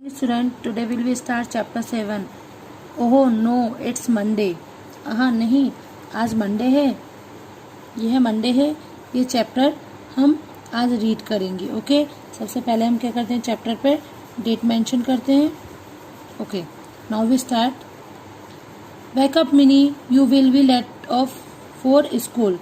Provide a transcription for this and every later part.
Student, today will we start chapter 7. Oh no, it's Monday. हाँ नहीं, आज Monday है. यह मंडे है. ये चैप्टर हम आज रीड करेंगे. ओके, सबसे पहले हम क्या करते हैं, चैप्टर पे डेट मेंशन करते हैं. Okay, now we start. Wake up Mini, you will be late of for school.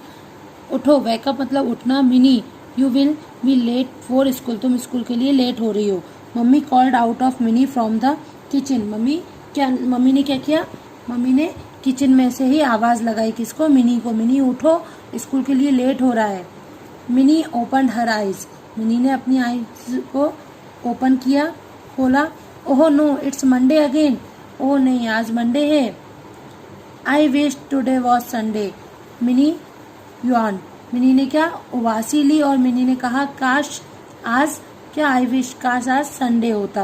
उठो, वेकअप मतलब उठना, Mini you will be late for school, तुम स्कूल के लिए लेट हो रही हो. Mummy called out of Mini from the kitchen. Mummy ने क्या किया, मम्मी ने किचन में से ही आवाज लगाई. किसको? मिनी को. मिनी उठो, स्कूल के लिए लेट हो रहा है. Mini open her eyes, Mini ने अपनी आईज को ओपन किया, खोला. Oh no, it's Monday again. Oh नहीं, आज मंडे है. I wish today was Sunday. Mini यार्न, मिनी ने क्या, उबासी ली और मिनी ने कहा काश आज क्या, आई विश काश आज संडे होता.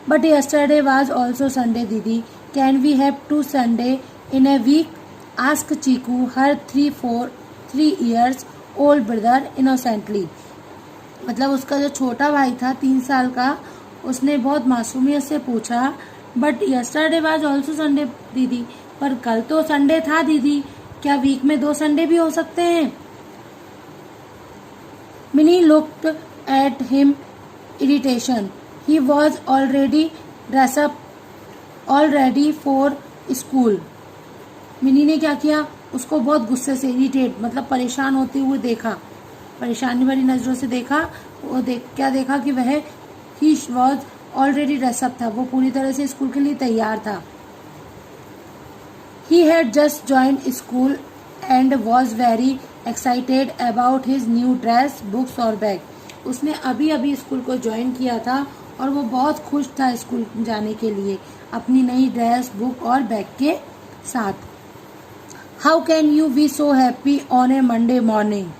But yesterday was also Sunday दीदी. Can we have 2 Sunday in a week? Ask Chiku her 3 years old brother innocently. मतलब उसका जो छोटा भाई था 3 साल का, उसने बहुत मासूमियत से पूछा, but yesterday was also Sunday दीदी, पर कल तो संडे था दीदी, क्या वीक में 2 संडे भी हो सकते हैं? Mini looked at him irritation. He was already dressed up already for school. Mini ने क्या किया, उसको बहुत गुस्से से, इरिटेट मतलब परेशान होते हुए देखा, परेशानी भरी नजरों से देखा. वो क्या देखा कि वह he was already dressed up था, वो पूरी तरह से स्कूल के लिए तैयार था. He had just joined school and was very excited about his new dress, books और bag. उसने अभी अभी स्कूल को ज्वाइन किया था और वो बहुत खुश था स्कूल जाने के लिए, अपनी नई ड्रेस, बुक और बैग के साथ. How can you be so happy on a Monday morning?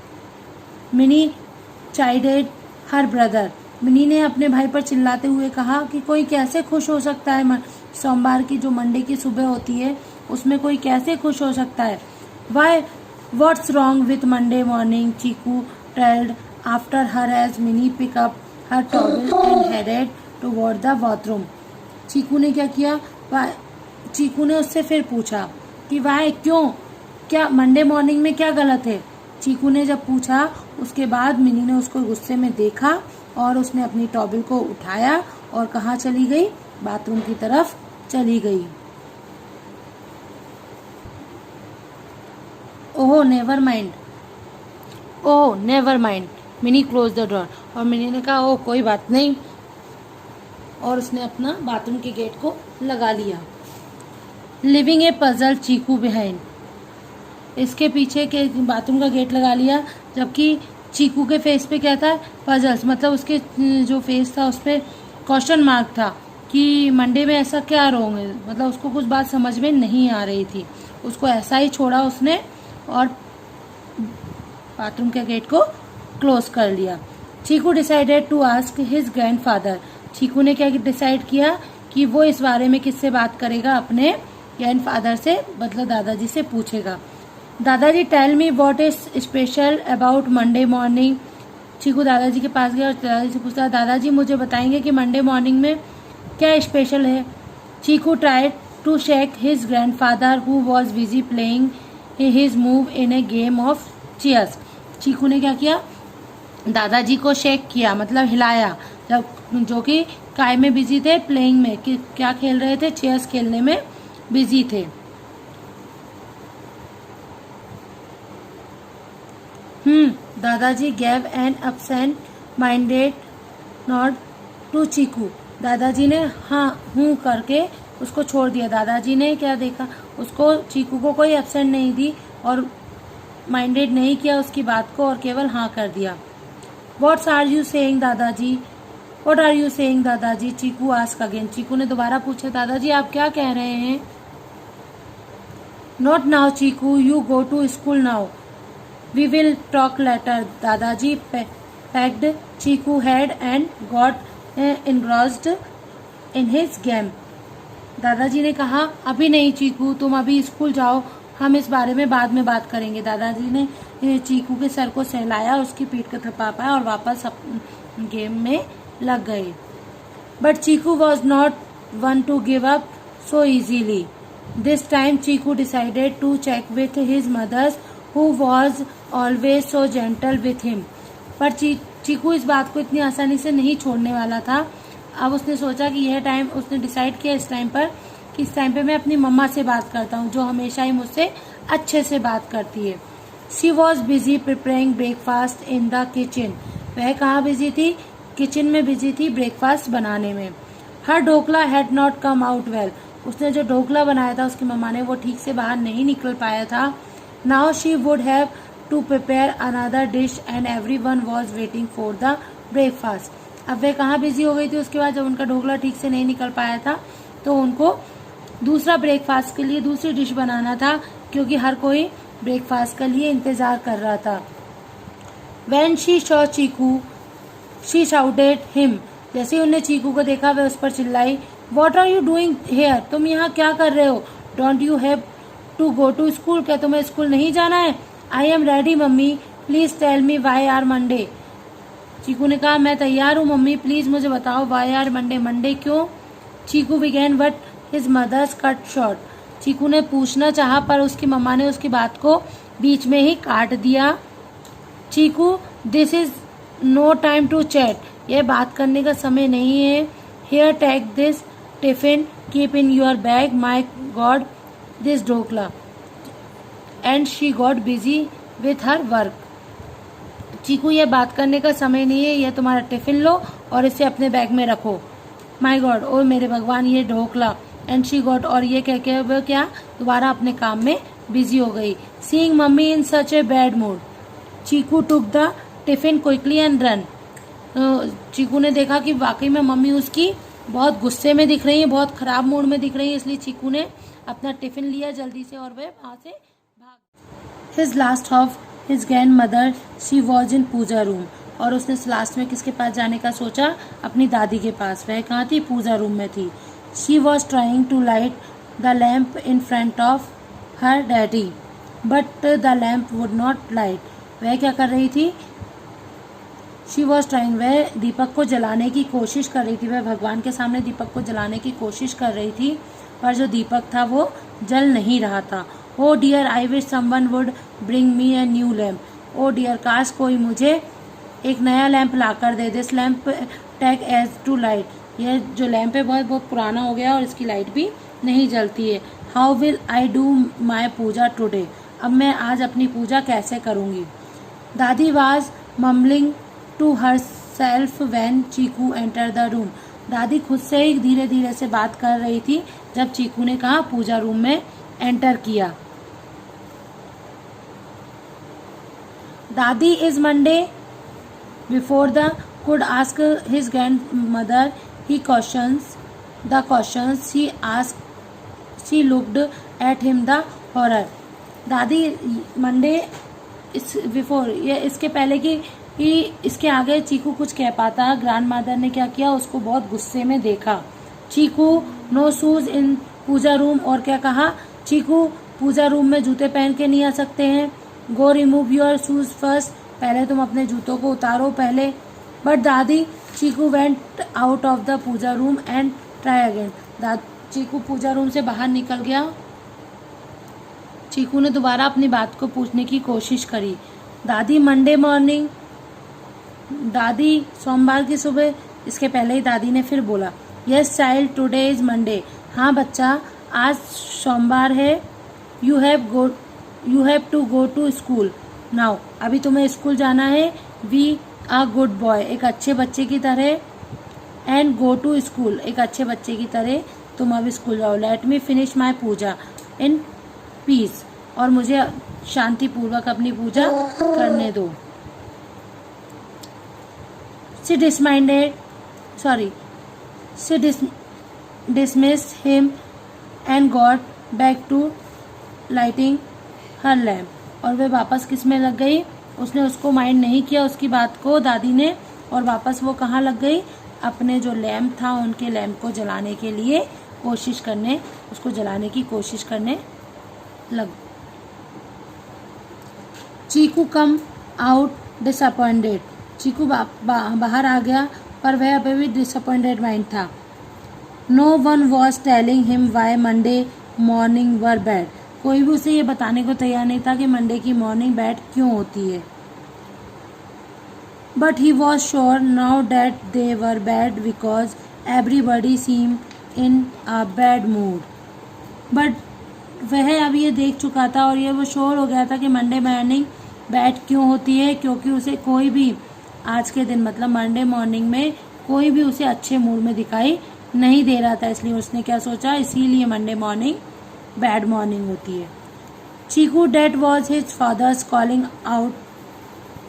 Mini chided her brother. Mini ने अपने भाई पर चिल्लाते हुए कहा कि कोई कैसे खुश हो सकता है, सोमवार की जो मंडे की सुबह होती है उसमें कोई कैसे खुश हो सकता है. Why what's wrong with Monday morning? Chiku yelled after her as Minnie pick up her towel and headed toward the bathroom. चीकू ने क्या किया, चीकू ने उससे फिर पूछा कि वाई क्यों, क्या मंडे मॉर्निंग में क्या गलत है? चीकू ने जब पूछा, उसके बाद मिनी ने उसको गुस्से में देखा और उसने अपनी टॉवल को उठाया और कहाँ चली गई, बाथरूम की तरफ चली गई. Oh never mind, oh never mind. Mini close the door, और मिनी ने कहा ओह कोई बात नहीं, और उसने अपना बाथरूम के गेट को लगा लिया. लिविंग ए पजल चीकू बिहाइंड, इसके पीछे के बाथरूम का गेट लगा लिया, जबकि चीकू के फेस पे क्या था, पजल्स, मतलब उसके जो फेस था उस पर क्वेश्चन मार्क था कि मंडे में ऐसा क्या रॉन्ग है, मतलब उसको कुछ बात समझ में नहीं आ रही थी. उसको ऐसा ही छोड़ा उसने और बाथरूम के गेट को क्लोज कर लिया. Cheeku decided to ask his grandfather. Cheeku ने क्या डिसाइड किया कि वो इस बारे में किससे बात करेगा, अपने ग्रैंडफादर से, मतलब दादाजी से पूछेगा. दादाजी tell me what is special about Monday morning. Cheeku दादाजी के पास गया और दादाजी से पूछा, दादाजी मुझे बताएंगे कि मंडे मॉर्निंग में क्या स्पेशल है. Cheeku tried to shake his grandfather who was busy playing his move in a game of chairs. Cheeku ने क्या किया, दादाजी को शेक किया, मतलब हिलाया, जब जो कि काय में बिजी थे, प्लेइंग में, कि क्या खेल रहे थे, चेयर्स खेलने में बिजी थे. दादाजी gave an absent minded nod to Cheeku. दादाजी ने हाँ हूँ करके उसको छोड़ दिया. दादाजी ने क्या देखा, उसको, चीकू को कोई एब्सेंट नहीं दी और माइंडेड नहीं किया उसकी बात को, और केवल हाँ कर दिया. What are you saying दादाजी? What are you saying दादाजी? चीकू आस्क अगेन. चीकू ने दोबारा पूछा, दादाजी आप क्या कह रहे हैं? Not now Chiku, you go to school now. We will talk later. दादाजी pecked Chiku head and got engrossed in his game. दादाजी ने कहा अभी नहीं चीकू, तुम अभी स्कूल जाओ, हम इस बारे में बाद में बात करेंगे. दादाजी ने चीकू के सर को सहलाया, उसकी पीठ को थपथपाया और वापस गेम में लग गए. But Chiku was not one to give up so easily. This time Chiku decided to check with his mother, who was always so gentle with him. पर चीकू इस बात को इतनी आसानी से नहीं छोड़ने वाला था। अब उसने सोचा कि यह टाइम, उसने डिसाइड किया इस टाइम पर कि इस टाइम पे मैं अपनी मम्मा से बात करता हूँ, जो हमेशा ही मुझसे अच्छे से बात करती है। She was busy preparing breakfast in the kitchen. वह कहाँ बिजी थी? किचन में बिजी थी ब्रेकफास्ट बनाने में। Her dhokla had not come out well. उसने जो ढोकला बनाया था उसकी मम्मा ने, वो ठीक से बाहर नहीं निकल पाया था। Now she would have to prepare another dish and everyone was waiting for the breakfast. अब वह कहाँ बिजी हो गई थी उसके बाद, जब उनका ढोकला ठीक से नहीं निकल पाया था तो उनको दूसरा ब्रेकफास्ट के लिए दूसरी डिश बनाना था, क्योंकि हर कोई ब्रेकफास्ट के लिए इंतजार कर रहा था। When she saw Chiku she shouted him. जैसे ही उन्हें चीकू को देखा वह उस पर चिल्लाई, What are you doing here? तुम यहाँ क्या कर रहे हो? Don't you have to go to school? क्या तुम्हें स्कूल नहीं जाना है? I am ready mummy, please tell me why are Monday? Chiku ने कहा, मैं तैयार हूँ मम्मी, प्लीज मुझे बताओ why are Monday? मंडे क्यों? चीकू began but his mother's cut short. चीकू ने पूछना चाहा पर उसकी मम्मा ने उसकी बात को बीच में ही काट दिया। Cheeku, this is no time to chat. यह बात करने का समय नहीं है। Here take this tiffin, keep in your bag, my god this dhokla. And she got busy with her work. Cheeku, यह बात करने का समय नहीं है, यह तुम्हारा टिफिन लो और इसे अपने बैग में रखो। माई गॉड, ओ मेरे भगवान, ये ढोकला। एंड शी गॉट, और ये कह के वो क्या दोबारा अपने काम में बिजी हो गई। Seeing mummy in such a bad mood, Cheeku took the tiffin quickly and run. Cheeku ने देखा कि वाकई में मम्मी उसकी बहुत गुस्से में दिख रही है, बहुत खराब मूड में दिख रही है, इसलिए चीकू ने अपना टिफिन लिया जल्दी से और वह वहां से भाग। His last of his grandmother, she was in puja room. और उसने लास्ट में किसके पास जाने का सोचा? अपनी दादी के पास। वह कहाँ थी? पूजा रूम में थी। She was trying to light the lamp in front of her daddy but the lamp would not light. वह क्या कर रही थी? शी वॉज ट्राइंग, वह दीपक को जलाने की कोशिश कर रही थी। वह भगवान के सामने दीपक को जलाने की कोशिश कर रही थी, पर जो दीपक था वो जल नहीं रहा था। Oh dear, I wish someone would bring me a new lamp. Oh dear, काश कोई मुझे एक नया लैंप ला कर दे। This lamp take age to light. यह जो लैंप है बहुत बहुत पुराना हो गया और इसकी लाइट भी नहीं जलती है। How will I do my puja today. अब मैं आज अपनी पूजा कैसे करूँगी? Dadi was mumbling to herself when Chiku enter the room. दादी खुद से ही धीरे धीरे से बात कर रही थी जब चीकू ने कहा पूजा रूम में एंटर किया। दादी is Monday before the could ask his grandmother he questions the questions she asked. She looked at him the horror. दादी मंडे इस बिफोर, ये इसके पहले कि इसके आगे चीकू कुछ कह पाता, ग्रैंड मदर ने क्या किया? उसको बहुत गुस्से में देखा। Cheeku, no shoes in puja room. और क्या कहा? चीकू, पूजा रूम में जूते पहन के नहीं आ सकते हैं। Go remove your shoes first, पहले तुम अपने जूतों को उतारो पहले। बट दादी, Cheeku went out of the puja room and try again. Cheeku puja room से बाहर निकल गया। चीकू ने दोबारा अपनी बात को पूछने की कोशिश करी। दादी मंडे मॉर्निंग, दादी सोमवार की सुबह। इसके पहले ही दादी ने फिर बोला, yes child, today is Monday. हाँ बच्चा, आज सोमवार है। You have to go to school now. अभी तुम्हें स्कूल जाना है। वी आ गुड बॉय, एक अच्छे बच्चे की तरह। एंड गो टू स्कूल, एक अच्छे बच्चे की तरह तुम अब स्कूल जाओ। Let me finish my puja in peace, और मुझे शांति पूर्वक अपनी पूजा करने दो। She dismissed him and got back to lighting her lamp. और वह वापस किस में लग गई? उसने उसको माइंड नहीं किया उसकी बात को, दादी ने, और वापस वो कहाँ लग गई? अपने जो लैम्प था उनके लैम्प को जलाने के लिए उसको जलाने की कोशिश करने लग। चीकू कम आउट डिसअपॉइंटेड। चीकू बाहर आ गया पर वह अभी भी डिसअपॉइंटेड माइंड था। No one was telling him why Monday morning were bad. कोई भी उसे ये बताने को तैयार नहीं था कि मंडे की मॉर्निंग बैड क्यों होती है। But he was sure now that they were bad because everybody seem in a bad mood. But वह अब ये देख चुका था और ये वो श्योर हो गया था कि मंडे मॉर्निंग बैड क्यों होती है, क्योंकि उसे कोई भी आज के दिन मतलब मंडे मॉर्निंग में कोई भी उसे अच्छे मूड में दिखाई नहीं दे रहा था। इसलिए उसने क्या सोचा, इसीलिए मंडे मॉर्निंग बैड मॉर्निंग होती है। Cheeku that was his father's calling out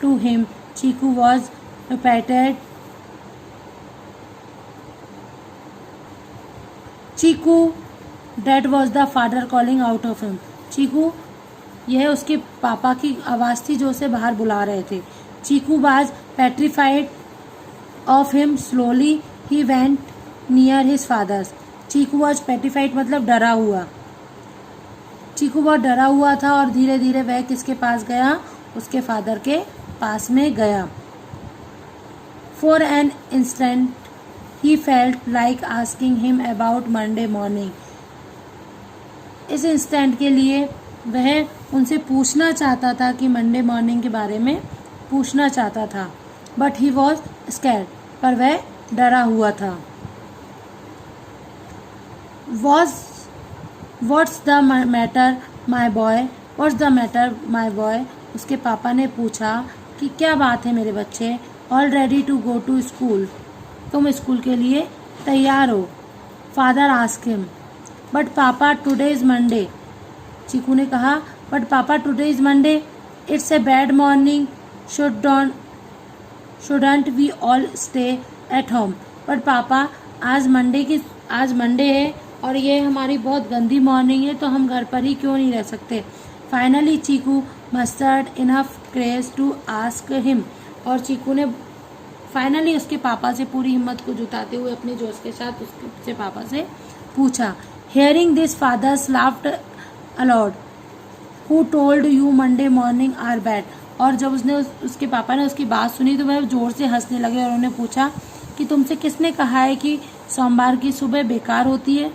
to him. Cheeku was repeated Cheeku that was the father calling out of him. Cheeku यह उसके पापा की आवाज़ थी जो उसे बाहर बुला रहे थे। Cheeku was petrified of him. Slowly he went near his father's. Cheeku was petrified मतलब डरा हुआ। चीकू बहुत डरा हुआ था और धीरे धीरे वह किसके पास गया, उसके फादर के पास में गया। For an instant he felt like asking him about Monday morning. इस इंस्टेंट के लिए वह उनसे पूछना चाहता था कि मंडे मॉर्निंग के बारे में पूछना चाहता था। बट ही वॉज स्कैर्ड, पर वह डरा हुआ था। What's the matter my boy, what's the matter my boy. उसके पापा ने पूछा कि क्या बात है मेरे बच्चे। All ready to go to school, तुम स्कूल के लिए तैयार हो। Father ask him, but papa today is Monday. Chiku ने कहा, but papa today is Monday, it's a bad morning, shouldn't we all stay at home. But papa आज Monday है और ये हमारी बहुत गंदी मॉर्निंग है, तो हम घर पर ही क्यों नहीं रह सकते। Finally Chiku mustered enough courage to ask him. और चीकू ने फाइनली उसके पापा से पूरी हिम्मत को जुटाते हुए अपने जोश के साथ उसके पापा से पूछा। Hearing this father's laughed aloud, who told you Monday morning are bad. और जब उसके पापा ने उसकी बात सुनी तो वह जोर से हंसने लगे और उन्होंने पूछा कि तुमसे किसने कहा है कि सोमवार की सुबह बेकार होती है।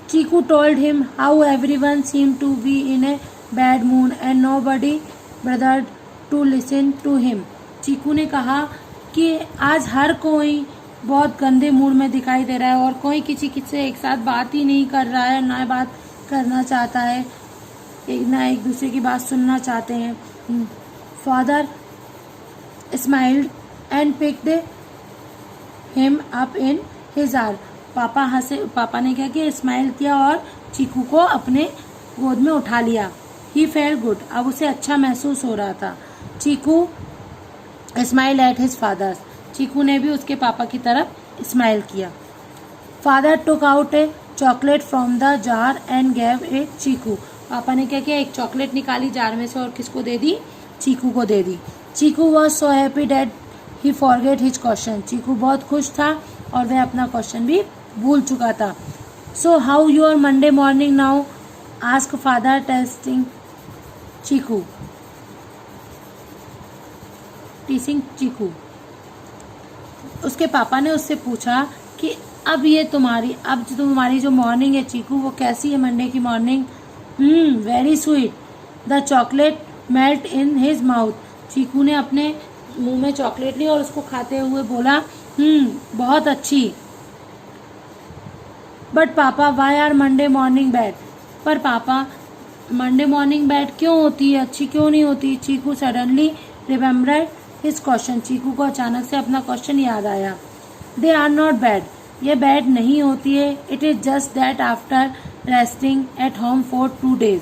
Chiku told him how everyone seemed to be in a bad mood and nobody bothered to listen to him. चीकू ने कहा कि आज हर कोई बहुत गंदे मूड में दिखाई दे रहा है और कोई किसी से एक साथ बात ही नहीं कर रहा है, ना बात करना चाहता है, ना एक दूसरे की बात सुनना चाहते हैं। Father smiled and picked him up in his arm. पापा ने क्या किया, स्माइल किया और चीकू को अपने गोद में उठा लिया। ही फेल्ट गुड, अब उसे अच्छा महसूस हो रहा था। Cheeku smile at his father's, Cheeku ने भी उसके पापा की तरफ स्माइल किया। Father took out a chocolate from the jar and gave it Cheeku. पापा ने क्या किया, एक चॉकलेट निकाली जार में से और किसको दे दी, चीकू को दे दी। Cheeku was so happy that he forget his question. Cheeku बहुत खुश था और वह अपना क्वेश्चन भी भूल चुका था। So how your Monday morning now, ask father testing Cheeku teasing Cheeku. उसके पापा ने उससे पूछा कि अब तुम्हारी जो मॉर्निंग है चीकू, वो कैसी है मंडे की morning. Very sweet, the chocolate melt in his mouth. Cheeku ने अपने मुंह में चॉकलेट ली और उसको खाते हुए बोला, बहुत अच्छी। But papa why are Monday morning bad, पर पापा मंडे मॉर्निंग बैड क्यों होती है, अच्छी क्यों नहीं होती। चीकू सडनली रिमेम्बर्ड हिज क्वेश्चन, चीकू को अचानक से अपना क्वेश्चन याद आया। दे आर नॉट बैड, ये बैड नहीं होती है। It is just that after resting at home for 2 days,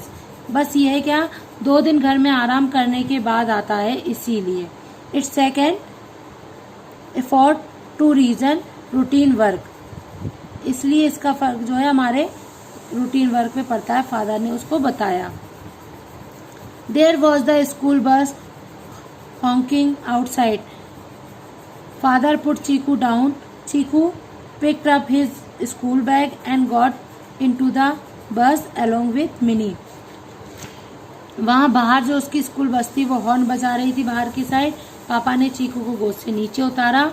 बस ये है क्या, 2 दिन घर में आराम करने के बाद आता है, इसीलिए। It's second effort to reason routine work, इसलिए इसका फर्क जो है हमारे रूटीन वर्क में पड़ता है, फादर ने उसको बताया। There was the school bus honking outside. Father put Chiku down. Chiku picked up his school bag and got into the bus along with Minnie. वहाँ बाहर जो उसकी स्कूल बस थी वो हॉर्न बजा रही थी बाहर की साइड। पापा ने चीकू को गोद से नीचे उतारा।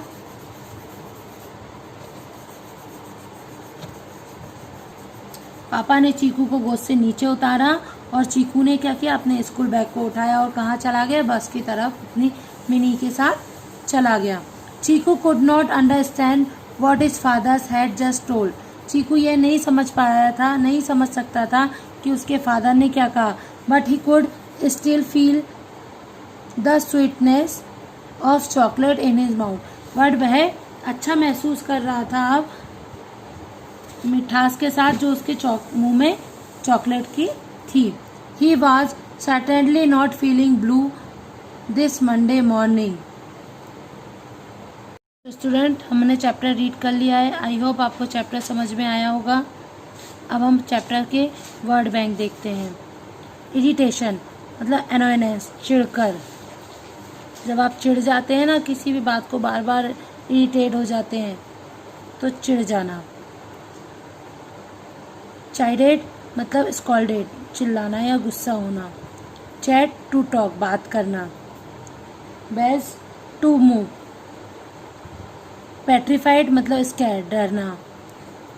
पापा ने चीकू को गोद से नीचे उतारा और चीकू ने क्या किया, अपने स्कूल बैग को उठाया और कहाँ चला गया, बस की तरफ अपनी मिनी के साथ चला गया। Cheeku could not understand what his father's had just told. Cheeku ये नहीं समझ पाया था, नहीं समझ सकता था कि उसके फादर ने क्या कहा, but he could still feel the sweetness of chocolate in his mouth. But वह अच्छा महसूस कर रहा था अब मिठास के साथ जो उसके मुंह में चॉकलेट की थी। He was certainly not feeling blue this Monday morning. Student, हमने चैप्टर रीड कर लिया है। आई होप आपको चैप्टर समझ में आया होगा। अब हम चैप्टर के वर्ड बैंक देखते हैं। इरिटेशन मतलब एनोयनेस, चिढ़कर। जब आप चिढ़ जाते हैं ना, किसी भी बात को बार बार इरिटेट हो जाते हैं तो चिढ़ जाना। चाइडेड मतलब स्कॉल्डेड, चिल्लाना या गुस्सा होना। चैट टू टॉक, बात करना। बेज टू मूव। पेट्रीफाइड मतलब स्कैर्ड, डरना।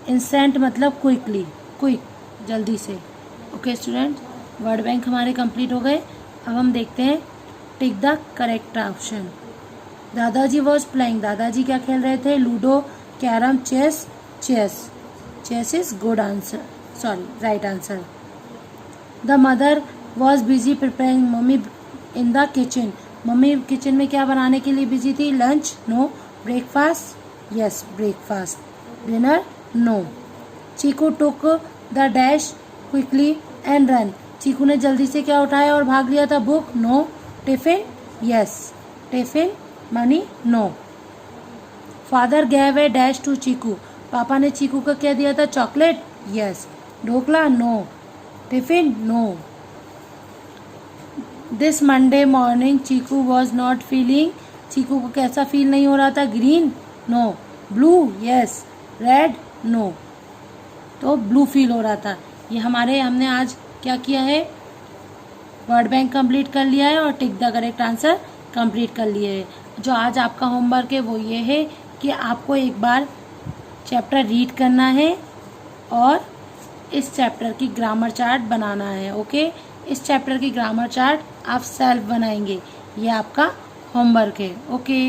इंस्टेंट मतलब क्विकली, क्विक, जल्दी से। ओके स्टूडेंट, वर्ड बैंक हमारे कंप्लीट हो गए। अब हम देखते हैं tick the correct option. Dadaji was playing, दादाजी क्या खेल रहे थे, ludo, carrom, chess. Chess, chess is good answer, sorry right answer. The mother was busy preparing, mummy in the kitchen, मम्मी किचन में क्या बनाने के लिए बिजी थी, lunch, no. Breakfast, yes breakfast. Dinner, no. Cheeku took the dash quickly and run, Cheeku ने जल्दी से क्या उठाया और भाग लिया था, book, no. Tiffin, yes tiffin. Money, no. Father gave a dash to Cheeku, पापा ने चीकू का क्या दिया था, chocolate, yes. Dhokla, no. Tiffin, no. This Monday morning Cheeku was not feeling, Cheeku को कैसा फील नहीं हो रहा था, green, no. Blue, yes. Red, no. तो ब्लू फील हो रहा था। ये हमने आज क्या किया है, वर्ड बैंक कंप्लीट कर लिया है और टिक द करेक्ट आंसर कंप्लीट कर लिए है। जो आज आपका होमवर्क है वो ये है कि आपको एक बार चैप्टर रीड करना है और इस चैप्टर की ग्रामर चार्ट बनाना है। ओके, इस चैप्टर की ग्रामर चार्ट आप सेल्फ बनाएंगे, ये आपका होमवर्क है। ओके।